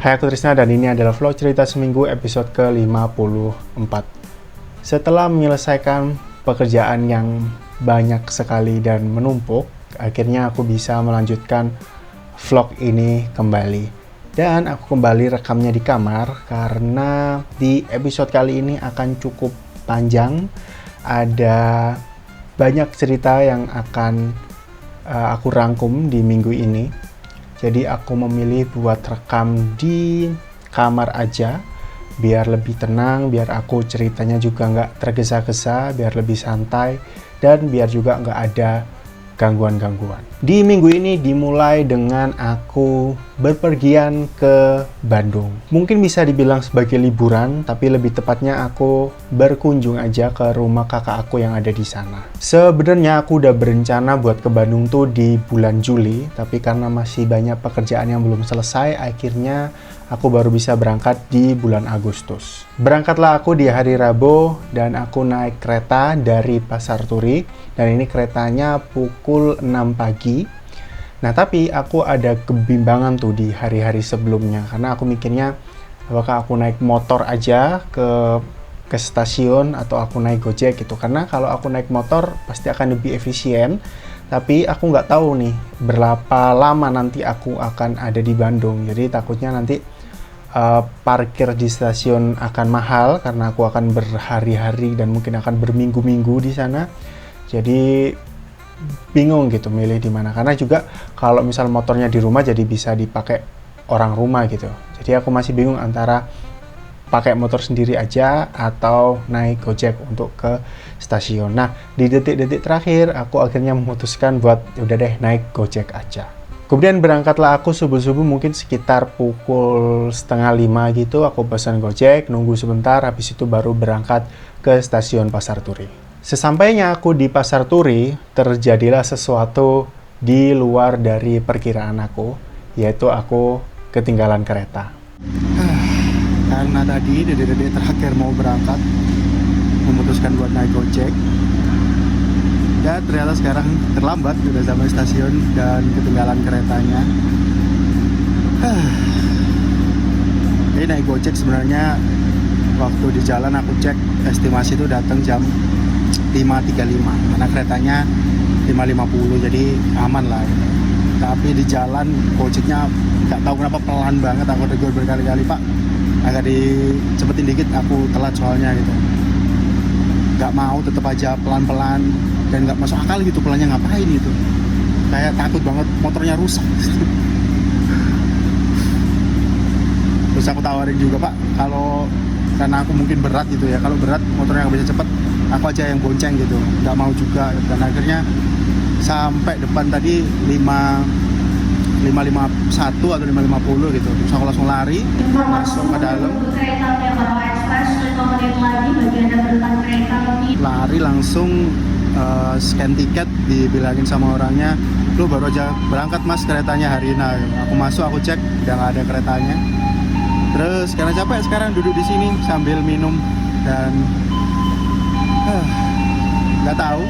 Hai, aku Trisna dan ini adalah vlog cerita seminggu episode ke-54. Setelah menyelesaikan pekerjaan yang banyak sekali dan menumpuk, akhirnya aku bisa melanjutkan vlog ini kembali. Dan aku kembali rekamnya di kamar karena di episode kali ini akan cukup panjang. Ada banyak cerita yang akan aku rangkum di minggu ini. Jadi aku memilih buat rekam di kamar aja, biar lebih tenang, biar aku ceritanya juga nggak tergesa-gesa, biar lebih santai, dan biar juga nggak ada gangguan-gangguan. Di minggu ini dimulai dengan aku berpergian ke Bandung. Mungkin bisa dibilang sebagai liburan, tapi lebih tepatnya aku berkunjung aja ke rumah kakak aku yang ada di sana. Sebenarnya aku udah berencana buat ke Bandung tuh di bulan Juli, tapi karena masih banyak pekerjaan yang belum selesai, akhirnya aku baru bisa berangkat di bulan Agustus. Berangkatlah aku di hari Rabu dan aku naik kereta dari Pasar Turi, dan ini keretanya pukul 6 pagi. Nah, tapi aku ada kebimbangan tuh di hari-hari sebelumnya, karena aku mikirnya apakah aku naik motor aja ke stasiun atau aku naik Gojek gitu. Karena kalau aku naik motor pasti akan lebih efisien, tapi aku nggak tahu nih berapa lama nanti aku akan ada di Bandung. Jadi takutnya nanti parkir di stasiun akan mahal karena aku akan berhari-hari dan mungkin akan berminggu-minggu di sana. Jadi bingung gitu milih di mana, karena juga kalau misal motornya di rumah jadi bisa dipakai orang rumah gitu. Jadi aku masih bingung antara pakai motor sendiri aja atau naik Gojek untuk ke stasiun. Nah, di detik-detik terakhir aku akhirnya memutuskan buat udah deh naik Gojek aja. Kemudian berangkatlah aku subuh-subuh, mungkin sekitar pukul 4:30 gitu. Aku pesan Gojek, nunggu sebentar, habis itu baru berangkat ke stasiun Pasar Turi. Sesampainya aku di Pasar Turi, terjadilah sesuatu di luar dari perkiraan aku, yaitu aku ketinggalan kereta. Karena tadi detik-detik terakhir mau berangkat, memutuskan buat naik Gojek. Dan ternyata sekarang terlambat, udah sampai stasiun dan ketinggalan keretanya. Jadi naik Gojek sebenarnya waktu di jalan aku cek estimasi itu datang jam 5.35, karena keretanya 5.50, jadi aman lah gitu. Tapi di jalan Gojeknya nggak tahu kenapa pelan banget. Aku tegur berkali-kali, Pak, agak dicepetin dikit, aku telat soalnya gitu. Nggak mau, tetap aja pelan-pelan dan nggak masuk akal gitu, pelannya ngapain gitu, kayak takut banget motornya rusak. Terus aku tawarin juga, Pak, kalau karena aku mungkin berat gitu ya, kalau berat motornya nggak bisa cepet, aku aja yang bonceng gitu. Nggak mau juga, dan akhirnya sampai depan tadi 5.51 atau 5.50 gitu. Terus aku langsung lari masuk ke dalam, lari langsung scan tiket, dibilangin sama orangnya, lu baru aja berangkat mas, keretanya hari ini. Aku masuk, aku cek udah nggak ada keretanya. Terus karena capek sekarang duduk di sini sambil minum dan nggak tahu,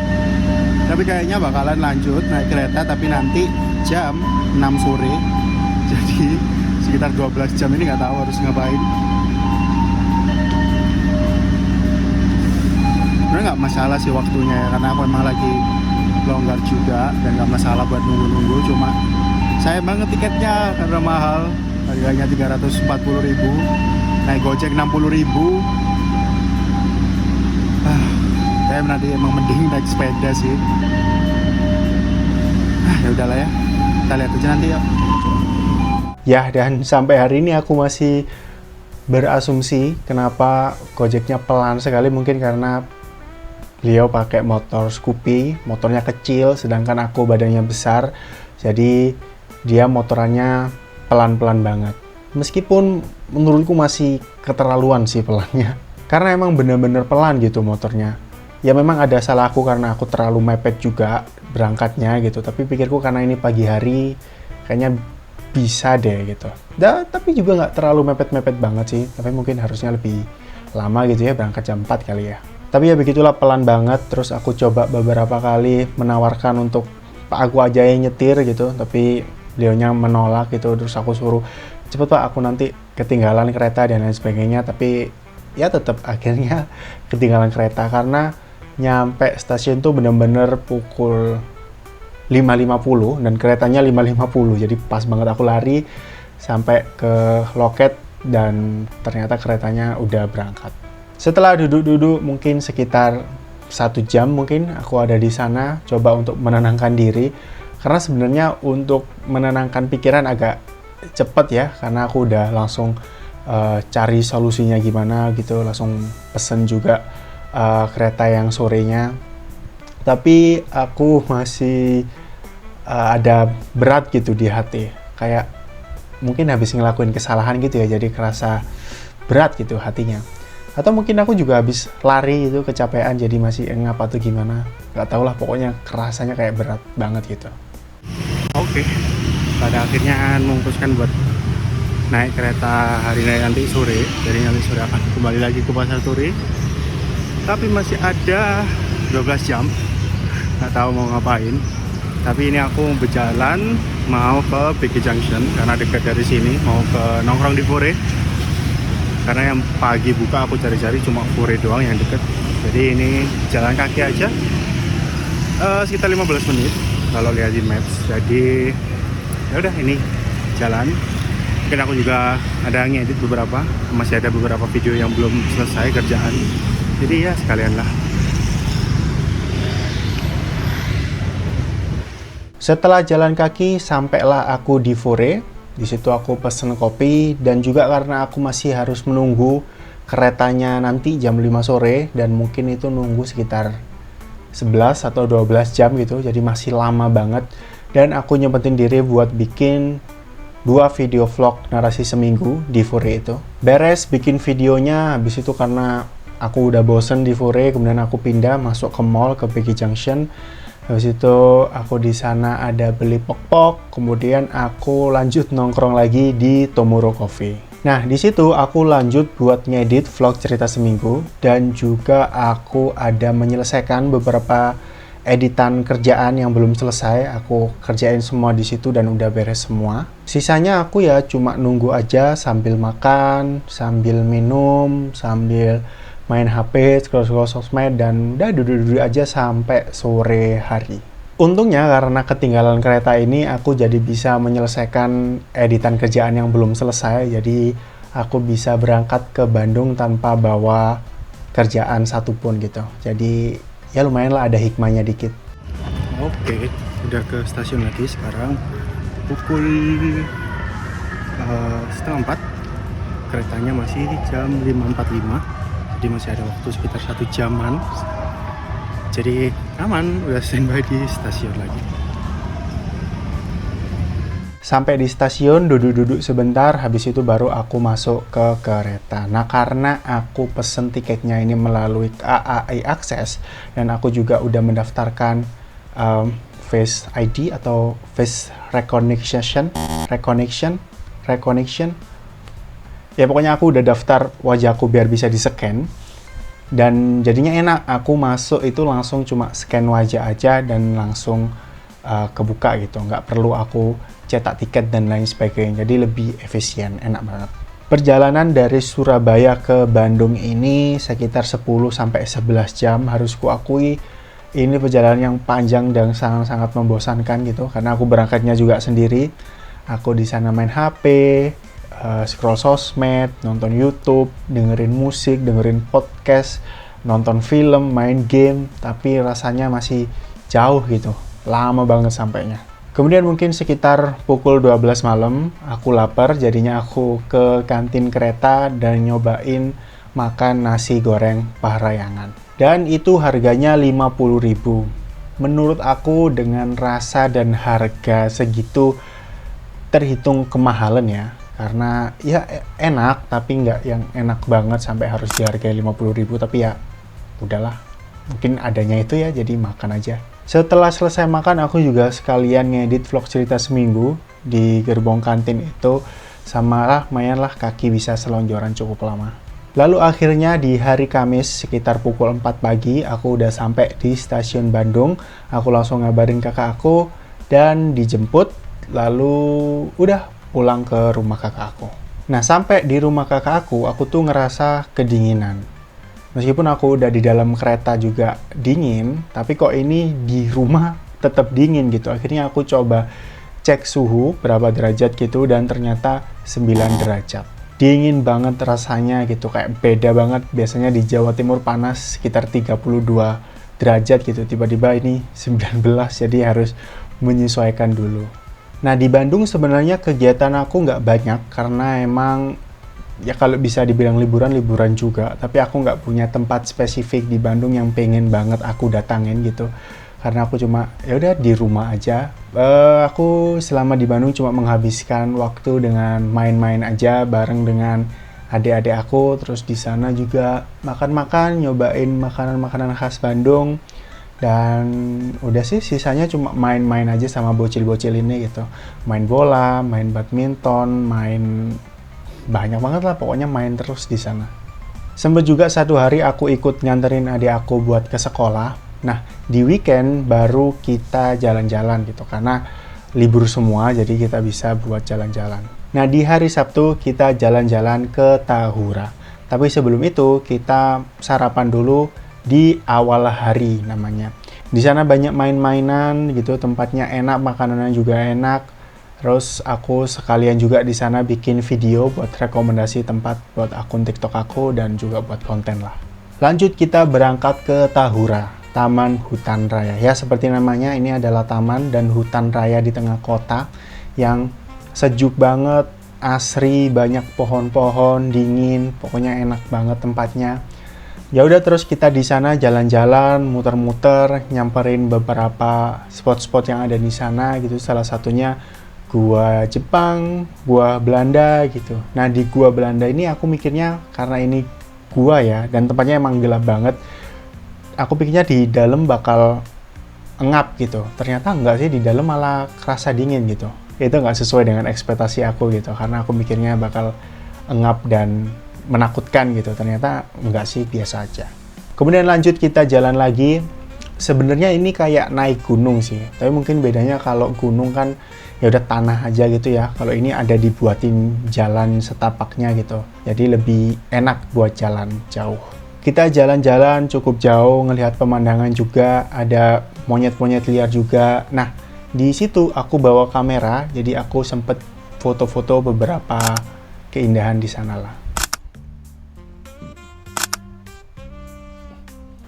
tapi kayaknya bakalan lanjut naik kereta, tapi nanti jam 6 sore. Jadi sekitar 12 jam ini nggak tahu harus ngapain. Sebenarnya nggak masalah sih waktunya ya, karena aku emang lagi longgar juga dan nggak masalah buat nunggu-nunggu. Cuma sayang banget tiketnya karena mahal, harganya 340.000, naik Gojek 60.000. Kayak nanti emang mending naik sepeda sih. Ya udahlah ya, kita lihat aja nanti ya. Ya, dan sampai hari ini aku masih berasumsi kenapa Gojeknya pelan sekali. Mungkin karena beliau pakai motor Scoopy, motornya kecil, sedangkan aku badannya besar, jadi dia motorannya pelan-pelan banget. Meskipun menurutku masih keterlaluan sih pelannya, karena emang bener-bener pelan gitu motornya. Ya memang ada salah aku karena aku terlalu mepet juga berangkatnya gitu, tapi pikirku karena ini pagi hari, kayaknya bisa deh gitu. Tapi juga nggak terlalu mepet-mepet banget sih, tapi mungkin harusnya lebih lama gitu ya, berangkat jam 4 kali ya. Tapi ya begitulah, pelan banget. Terus aku coba beberapa kali menawarkan untuk Pak aku aja yang nyetir gitu, tapi beliaunya menolak gitu. Terus aku suruh, cepet Pak, aku nanti ketinggalan kereta dan lain sebagainya, tapi ya tetap akhirnya ketinggalan kereta karena nyampe stasiun tuh bener-bener pukul 5.50 dan keretanya 5.50, jadi pas banget aku lari sampai ke loket dan ternyata keretanya udah berangkat. Setelah duduk-duduk mungkin sekitar 1 jam mungkin aku ada di sana coba untuk menenangkan diri, karena sebenarnya untuk menenangkan pikiran agak cepet ya, karena aku udah langsung cari solusinya gimana gitu, langsung pesen juga kereta yang sorenya. Tapi aku masih ada berat gitu di hati, kayak mungkin habis ngelakuin kesalahan gitu ya, jadi kerasa berat gitu hatinya. Atau mungkin aku juga habis lari itu kecapean, jadi masih engap atau gimana, gak tau lah, pokoknya kerasanya kayak berat banget gitu. Oke, pada akhirnya memutuskan buat naik kereta hari nanti sore. Jadi nanti sore akan kembali lagi ke Pasar Turi, tapi masih ada 12 jam, nggak tahu mau ngapain. Tapi ini aku berjalan mau ke BG Junction karena dekat dari sini, mau ke nongkrong di Fore. Karena yang pagi buka aku cari-cari cuma Fore doang yang deket. Jadi ini jalan kaki aja, sekitar 15 menit kalau lihat di maps. Jadi ya udah, ini jalan. Mungkin aku juga ada ngedit beberapa, masih ada beberapa video yang belum selesai kerjaan. Jadi ya sekalian lah. Setelah jalan kaki sampailah aku di Fore. Di situ aku pesen kopi dan juga karena aku masih harus menunggu keretanya nanti jam 5 sore dan mungkin itu nunggu sekitar 11 atau 12 jam gitu. Jadi masih lama banget dan aku nyempetin diri buat bikin 2 video vlog narasi seminggu di Fore itu. Beres bikin videonya, habis itu karena aku udah bosen di Fore, kemudian aku pindah masuk ke mall, ke BG Junction. Habis itu aku di sana ada beli pok-pok, kemudian aku lanjut nongkrong lagi di Tomorrow Coffee. Nah, di situ aku lanjut buat ngedit vlog cerita seminggu dan juga aku ada menyelesaikan beberapa editan kerjaan yang belum selesai. Aku kerjain semua di situ dan udah beres semua. Sisanya aku ya cuma nunggu aja sambil makan, sambil minum, sambil main HP, scroll-scroll sosmed, dan udah duduk-duduk aja sampai sore hari. Untungnya karena ketinggalan kereta ini aku jadi bisa menyelesaikan editan kerjaan yang belum selesai. Jadi aku bisa berangkat ke Bandung tanpa bawa kerjaan satupun gitu. Jadi ya lumayan lah, ada hikmahnya dikit. Oke, udah ke stasiun lagi sekarang. Pukul 3:30. Keretanya masih jam 5.45. Jadi masih ada waktu sekitar 1 jaman. Jadi aman, udah standby di stasiun lagi. Sampai di stasiun, duduk-duduk sebentar, habis itu baru aku masuk ke kereta. Nah, karena aku pesen tiketnya ini melalui KAI Access, dan aku juga udah mendaftarkan Face ID atau Face Recognition. Ya pokoknya aku udah daftar wajahku biar bisa di-scan. Dan jadinya enak, aku masuk itu langsung cuma scan wajah aja dan langsung kebuka gitu. Nggak perlu aku cetak tiket dan lain sebagainya, jadi lebih efisien, enak banget. Perjalanan dari Surabaya ke Bandung ini sekitar 10-11 jam, harus kuakui ini perjalanan yang panjang dan sangat-sangat membosankan gitu, karena aku berangkatnya juga sendiri. Aku di sana main HP, scroll sosmed, nonton YouTube, dengerin musik, dengerin podcast, nonton film, main game, tapi rasanya masih jauh gitu, lama banget sampainya. Kemudian mungkin sekitar pukul 12 malam, aku lapar, jadinya aku ke kantin kereta dan nyobain makan nasi goreng Parahyangan. Dan itu harganya 50.000. Menurut aku dengan rasa dan harga segitu terhitung kemahalan ya. Karena ya enak, tapi nggak yang enak banget sampai harus dihargai 50.000, tapi ya udahlah. Mungkin adanya itu ya, jadi makan aja. Setelah selesai makan, aku juga sekalian ngedit vlog cerita seminggu di gerbong kantin itu. Sama lah, lumayan lah, kaki bisa selonjoran cukup lama. Lalu akhirnya di hari Kamis sekitar pukul 4 pagi, aku udah sampai di stasiun Bandung. Aku langsung ngabarin kakak aku dan dijemput. Lalu udah pulang ke rumah kakak aku. Nah, sampai di rumah kakak aku tuh ngerasa kedinginan. Meskipun aku udah di dalam kereta juga dingin, tapi kok ini di rumah tetap dingin gitu. Akhirnya aku coba cek suhu berapa derajat gitu dan ternyata 9 derajat. Dingin banget rasanya gitu, kayak beda banget. Biasanya di Jawa Timur panas sekitar 32 derajat gitu, tiba-tiba ini 19, jadi harus menyesuaikan dulu. Nah, di Bandung sebenarnya kegiatan aku nggak banyak karena emang ya kalau bisa dibilang liburan juga, tapi aku nggak punya tempat spesifik di Bandung yang pengen banget aku datangin gitu. Karena aku cuma ya udah di rumah aja. Aku selama di Bandung cuma menghabiskan waktu dengan main-main aja bareng dengan adik-adik aku, terus di sana juga makan-makan, nyobain makanan-makanan khas Bandung. Dan udah sih, sisanya cuma main-main aja sama bocil-bocil ini gitu. Main bola, main badminton, main banyak banget lah, pokoknya main terus di sana. Sempet juga satu hari aku ikut nganterin adik aku buat ke sekolah. Nah, di weekend baru kita jalan-jalan gitu, karena libur semua jadi kita bisa buat jalan-jalan. Nah, di hari Sabtu kita jalan-jalan ke Tahura. Tapi sebelum itu kita sarapan dulu di awal hari namanya. Di sana banyak main-mainan gitu, tempatnya enak, makanannya juga enak. Terus aku sekalian juga di sana bikin video buat rekomendasi tempat buat akun TikTok aku dan juga buat konten lah. Lanjut kita berangkat ke Tahura, Taman Hutan Raya. Ya seperti namanya, ini adalah taman dan hutan raya di tengah kota yang sejuk banget, asri, banyak pohon-pohon, dingin, pokoknya enak banget tempatnya. Ya udah, terus kita di sana jalan-jalan, muter-muter, nyamperin beberapa spot-spot yang ada di sana gitu. Salah satunya Gua Jepang, Gua Belanda gitu. Nah, di Gua Belanda ini aku mikirnya karena ini gua ya dan tempatnya emang gelap banget. Aku pikirnya di dalam bakal engap gitu. Ternyata enggak sih, di dalam malah kerasa dingin gitu. Itu nggak sesuai dengan ekspektasi aku gitu, karena aku mikirnya bakal engap dan menakutkan gitu. Ternyata enggak sih, biasa aja. Kemudian lanjut kita jalan lagi. Sebenarnya ini kayak naik gunung sih, tapi mungkin bedanya kalau gunung kan ya udah tanah aja gitu ya. Kalau ini ada dibuatin jalan setapaknya gitu, jadi lebih enak buat jalan jauh. Kita jalan-jalan cukup jauh, ngelihat pemandangan juga, ada monyet-monyet liar juga. Nah, di situ aku bawa kamera, jadi aku sempet foto-foto beberapa keindahan di sana lah.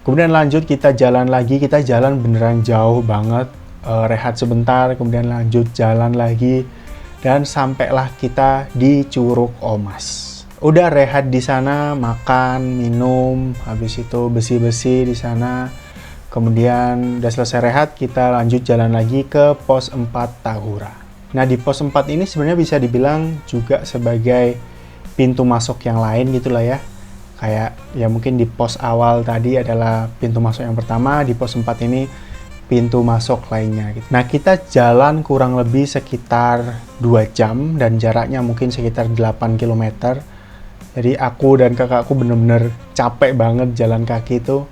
Kemudian lanjut kita jalan lagi, kita jalan beneran jauh banget, rehat sebentar, kemudian lanjut jalan lagi, dan sampailah kita di Curug Omas. Udah rehat di sana, makan, minum, habis itu bersih-bersih di sana. Kemudian udah selesai rehat, kita lanjut jalan lagi ke pos 4 Tahura. Nah, di pos 4 ini sebenarnya bisa dibilang juga sebagai pintu masuk yang lain gitulah ya. Kayak ya mungkin di pos awal tadi adalah pintu masuk yang pertama, di pos 4 ini pintu masuk lainnya gitu. Nah, kita jalan kurang lebih sekitar 2 jam dan jaraknya mungkin sekitar 8 km. Jadi aku dan kakakku bener-bener capek banget jalan kaki itu.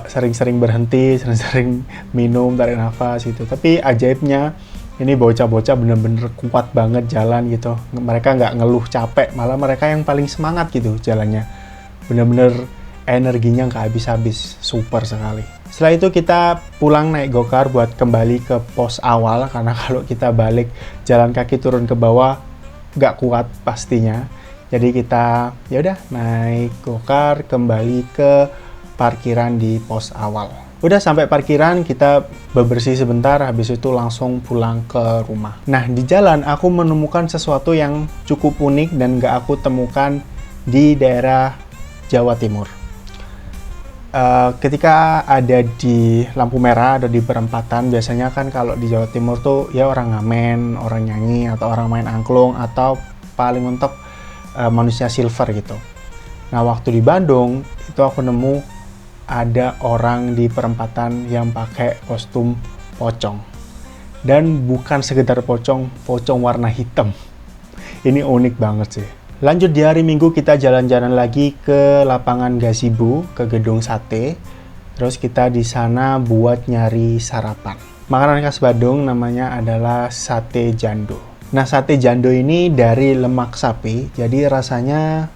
Sering-sering berhenti, sering-sering minum, tarik nafas gitu. Tapi ajaibnya ini bocah-bocah bener-bener kuat banget jalan gitu. Mereka nggak ngeluh capek, malah mereka yang paling semangat gitu jalannya. Bener-bener energinya nggak habis-habis, super sekali. Setelah itu kita pulang naik gokar buat kembali ke pos awal, karena kalau kita balik jalan kaki turun ke bawah nggak kuat pastinya. Jadi kita ya udah naik gokar kembali ke parkiran di pos awal. Udah sampai parkiran, kita bebersih sebentar, habis itu langsung pulang ke rumah. Nah, di jalan aku menemukan sesuatu yang cukup unik dan gak aku temukan di daerah Jawa Timur. Ketika ada di lampu merah, ada di perempatan, biasanya kan kalau di Jawa Timur tuh ya orang ngamen, orang nyanyi, atau orang main angklung, atau paling mentok manusia silver gitu. Nah, waktu di Bandung, itu aku nemu ada orang di perempatan yang pakai kostum pocong. Dan bukan sekedar pocong warna hitam. Ini unik banget sih. Lanjut di hari Minggu kita jalan-jalan lagi ke lapangan gazebo, ke gedung sate. Terus kita di sana buat nyari sarapan. Makanan khas Bandung namanya adalah sate jando. Nah, sate jando ini dari lemak sapi, jadi rasanya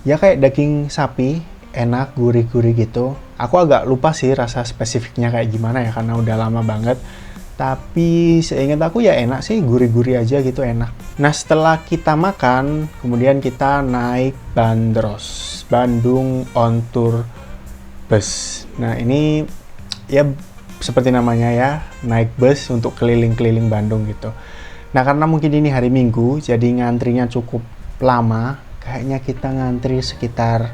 ya kayak daging sapi, enak, gurih-gurih gitu. Aku agak lupa sih rasa spesifiknya kayak gimana ya, karena udah lama banget. Tapi seingat aku ya enak sih, gurih-gurih aja gitu, enak. Nah, setelah kita makan, kemudian kita naik bandros, Bandung On Tour Bus. Nah, ini ya seperti namanya ya, naik bus untuk keliling-keliling Bandung gitu. Nah, karena mungkin ini hari Minggu, jadi ngantrinya cukup lama. Kayaknya kita ngantri sekitar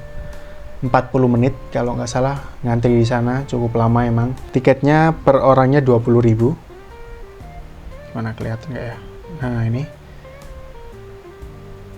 40 menit kalau nggak salah, ngantri di sana cukup lama emang. Tiketnya per orangnya 20.000. Mana kelihatan nggak ya? Nah, ini.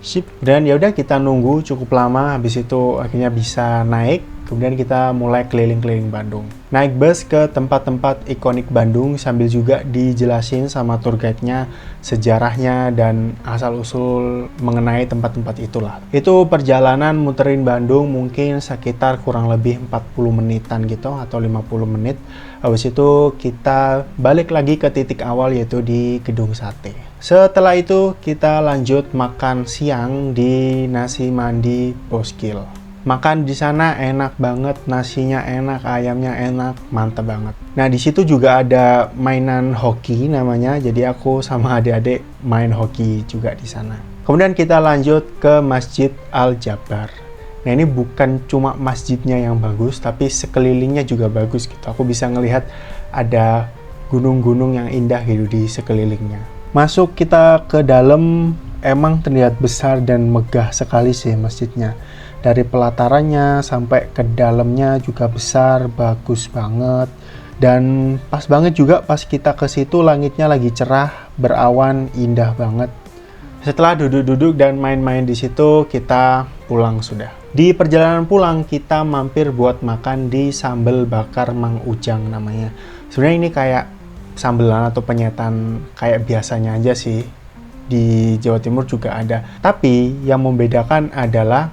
Sip. Dan ya udah kita nunggu cukup lama, habis itu akhirnya bisa naik. Kemudian kita mulai keliling-keliling Bandung. Naik bus ke tempat-tempat ikonik Bandung sambil juga dijelasin sama tour guide-nya sejarahnya dan asal-usul mengenai tempat-tempat itulah. Itu perjalanan muterin Bandung mungkin sekitar kurang lebih 40 menitan gitu atau 50 menit. Habis itu kita balik lagi ke titik awal yaitu di Gedung Sate. Setelah itu kita lanjut makan siang di Nasi Mandi Boskil. Makan di sana enak banget, nasinya enak, ayamnya enak, mantap banget. Nah, di situ juga ada mainan hoki namanya, jadi aku sama adik-adik main hoki juga di sana. Kemudian kita lanjut ke Masjid Al-Jabar. Nah, ini bukan cuma masjidnya yang bagus, tapi sekelilingnya juga bagus gitu. Aku bisa ngelihat ada gunung-gunung yang indah gitu di sekelilingnya. Masuk kita ke dalam, emang terlihat besar dan megah sekali sih masjidnya. Dari pelatarannya sampai ke dalamnya juga besar, bagus banget. Dan pas banget juga pas kita ke situ langitnya lagi cerah, berawan, indah banget. Setelah duduk-duduk dan main-main di situ, kita pulang sudah. Di perjalanan pulang kita mampir buat makan di sambal bakar Mang Ujang namanya. Sebenarnya ini kayak sambelan atau penyetan kayak biasanya aja sih. Di Jawa Timur juga ada. Tapi yang membedakan adalah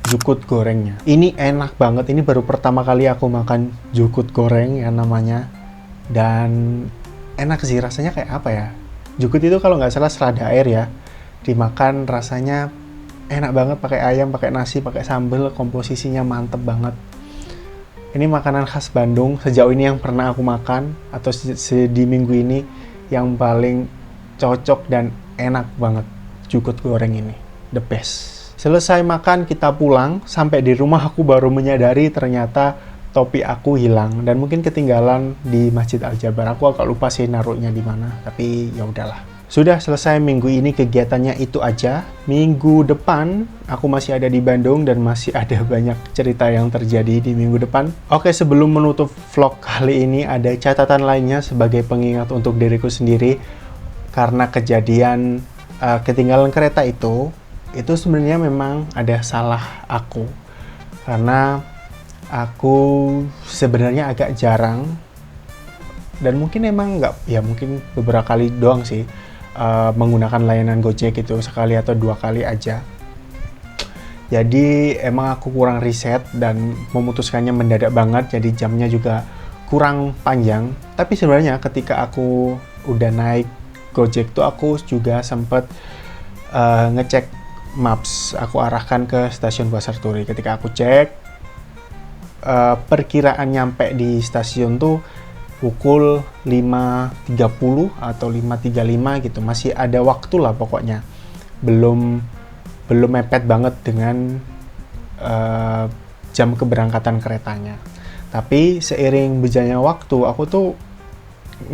jukut gorengnya. Ini enak banget. Ini baru pertama kali aku makan jukut goreng ya namanya. Dan enak sih, rasanya kayak apa ya? Jukut itu kalau nggak salah selada air ya. Dimakan rasanya enak banget, pakai ayam, pakai nasi, pakai sambal, komposisinya mantep banget. Ini makanan khas Bandung sejauh ini yang pernah aku makan atau di minggu ini yang paling cocok dan enak banget. Jukut goreng ini the best. Selesai makan kita pulang, sampai di rumah aku baru menyadari ternyata topi aku hilang dan mungkin ketinggalan di Masjid Al-Jabar. Aku agak lupa sih naruhnya di mana, tapi ya udahlah. Sudah selesai minggu ini kegiatannya itu aja. Minggu depan aku masih ada di Bandung dan masih ada banyak cerita yang terjadi di minggu depan. Oke, sebelum menutup vlog kali ini ada catatan lainnya sebagai pengingat untuk diriku sendiri karena kejadian ketinggalan kereta itu sebenarnya memang ada salah aku karena aku sebenarnya agak jarang dan mungkin emang mungkin beberapa kali doang sih menggunakan layanan Gojek itu, sekali atau 2 kali aja. Jadi emang aku kurang riset dan memutuskannya mendadak banget, jadi jamnya juga kurang panjang. Tapi sebenarnya ketika aku udah naik Gojek tuh aku juga sempet ngecek maps, aku arahkan ke stasiun Pasar Turi. Ketika aku cek perkiraan nyampe di stasiun tuh pukul 5.30 atau 5.35 gitu, masih ada waktu lah pokoknya, belum mepet banget dengan jam keberangkatan keretanya. Tapi seiring berjalannya waktu aku tuh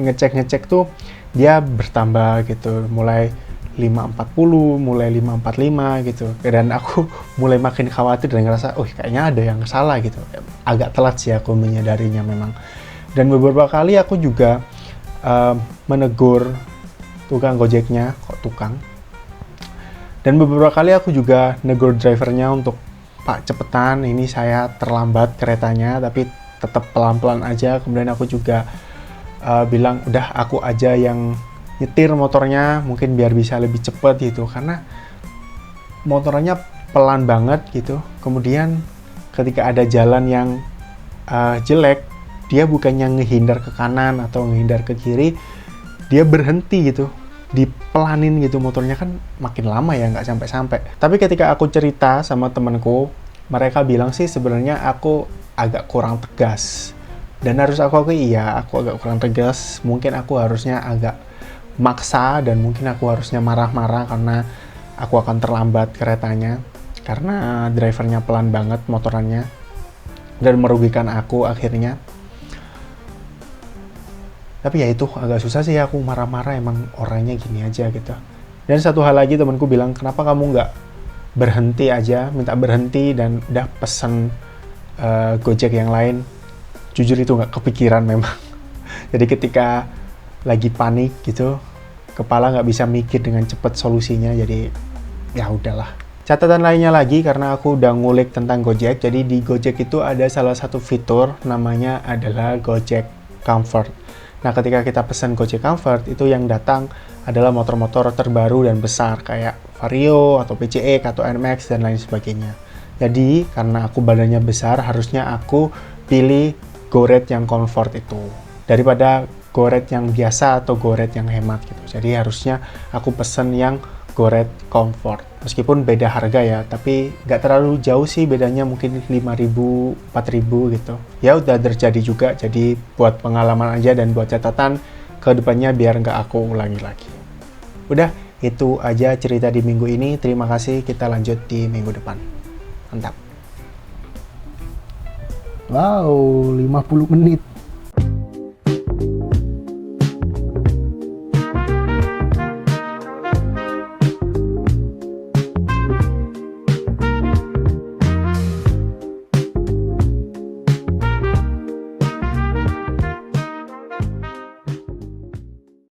ngecek tuh dia bertambah gitu, mulai 5.40, mulai 5.45 gitu. Dan aku mulai makin khawatir dan ngerasa, kayaknya ada yang salah gitu. Agak telat sih aku menyadarinya memang. Dan beberapa kali aku juga menegur tukang Gojeknya, Dan beberapa kali aku juga negur drivernya untuk, Pak cepetan, ini saya terlambat keretanya, tapi tetap pelan-pelan aja. Kemudian aku juga bilang, udah aku aja yang nyetir motornya mungkin biar bisa lebih cepat gitu, karena motornya pelan banget gitu. Kemudian ketika ada jalan yang jelek, dia bukannya ngehindar ke kanan atau ngehindar ke kiri, dia berhenti gitu. dipelanin gitu motornya kan makin lama ya, nggak sampai-sampai. Tapi ketika aku cerita sama temenku, mereka bilang sih sebenarnya aku agak kurang tegas. Dan harus aku akui, iya, aku agak kurang tegas. Mungkin aku harusnya agak maksa dan mungkin aku harusnya marah-marah karena aku akan terlambat keretanya. Karena drivernya pelan banget motorannya dan merugikan aku akhirnya. Tapi ya itu agak susah sih aku marah-marah, emang orangnya gini aja gitu. Dan satu hal lagi temanku bilang, kenapa kamu nggak berhenti aja, minta berhenti dan udah pesen Gojek yang lain. Jujur itu nggak kepikiran memang. Jadi ketika lagi panik gitu, kepala nggak bisa mikir dengan cepat solusinya, jadi ya udahlah. Catatan lainnya lagi, karena aku udah ngulik tentang Gojek, jadi di Gojek itu ada salah satu fitur namanya adalah Gojek Comfort. Nah, ketika kita pesan Gojek Comfort, itu yang datang adalah motor-motor terbaru dan besar, kayak Vario, atau PCX, atau NMAX, dan lain sebagainya. Jadi, karena aku badannya besar, harusnya aku pilih go-rate yang Comfort itu, daripada go-rate yang biasa atau go-rate yang hemat gitu. Jadi, harusnya aku pesen yang go-rate Comfort. Meskipun beda harga ya, tapi nggak terlalu jauh sih bedanya, mungkin 5.000, 4.000 gitu. Ya udah terjadi juga, jadi buat pengalaman aja dan buat catatan ke depannya biar nggak aku ulangi lagi. Udah, itu aja cerita di minggu ini. Terima kasih, kita lanjut di minggu depan. Mantap. Wow, 50 menit.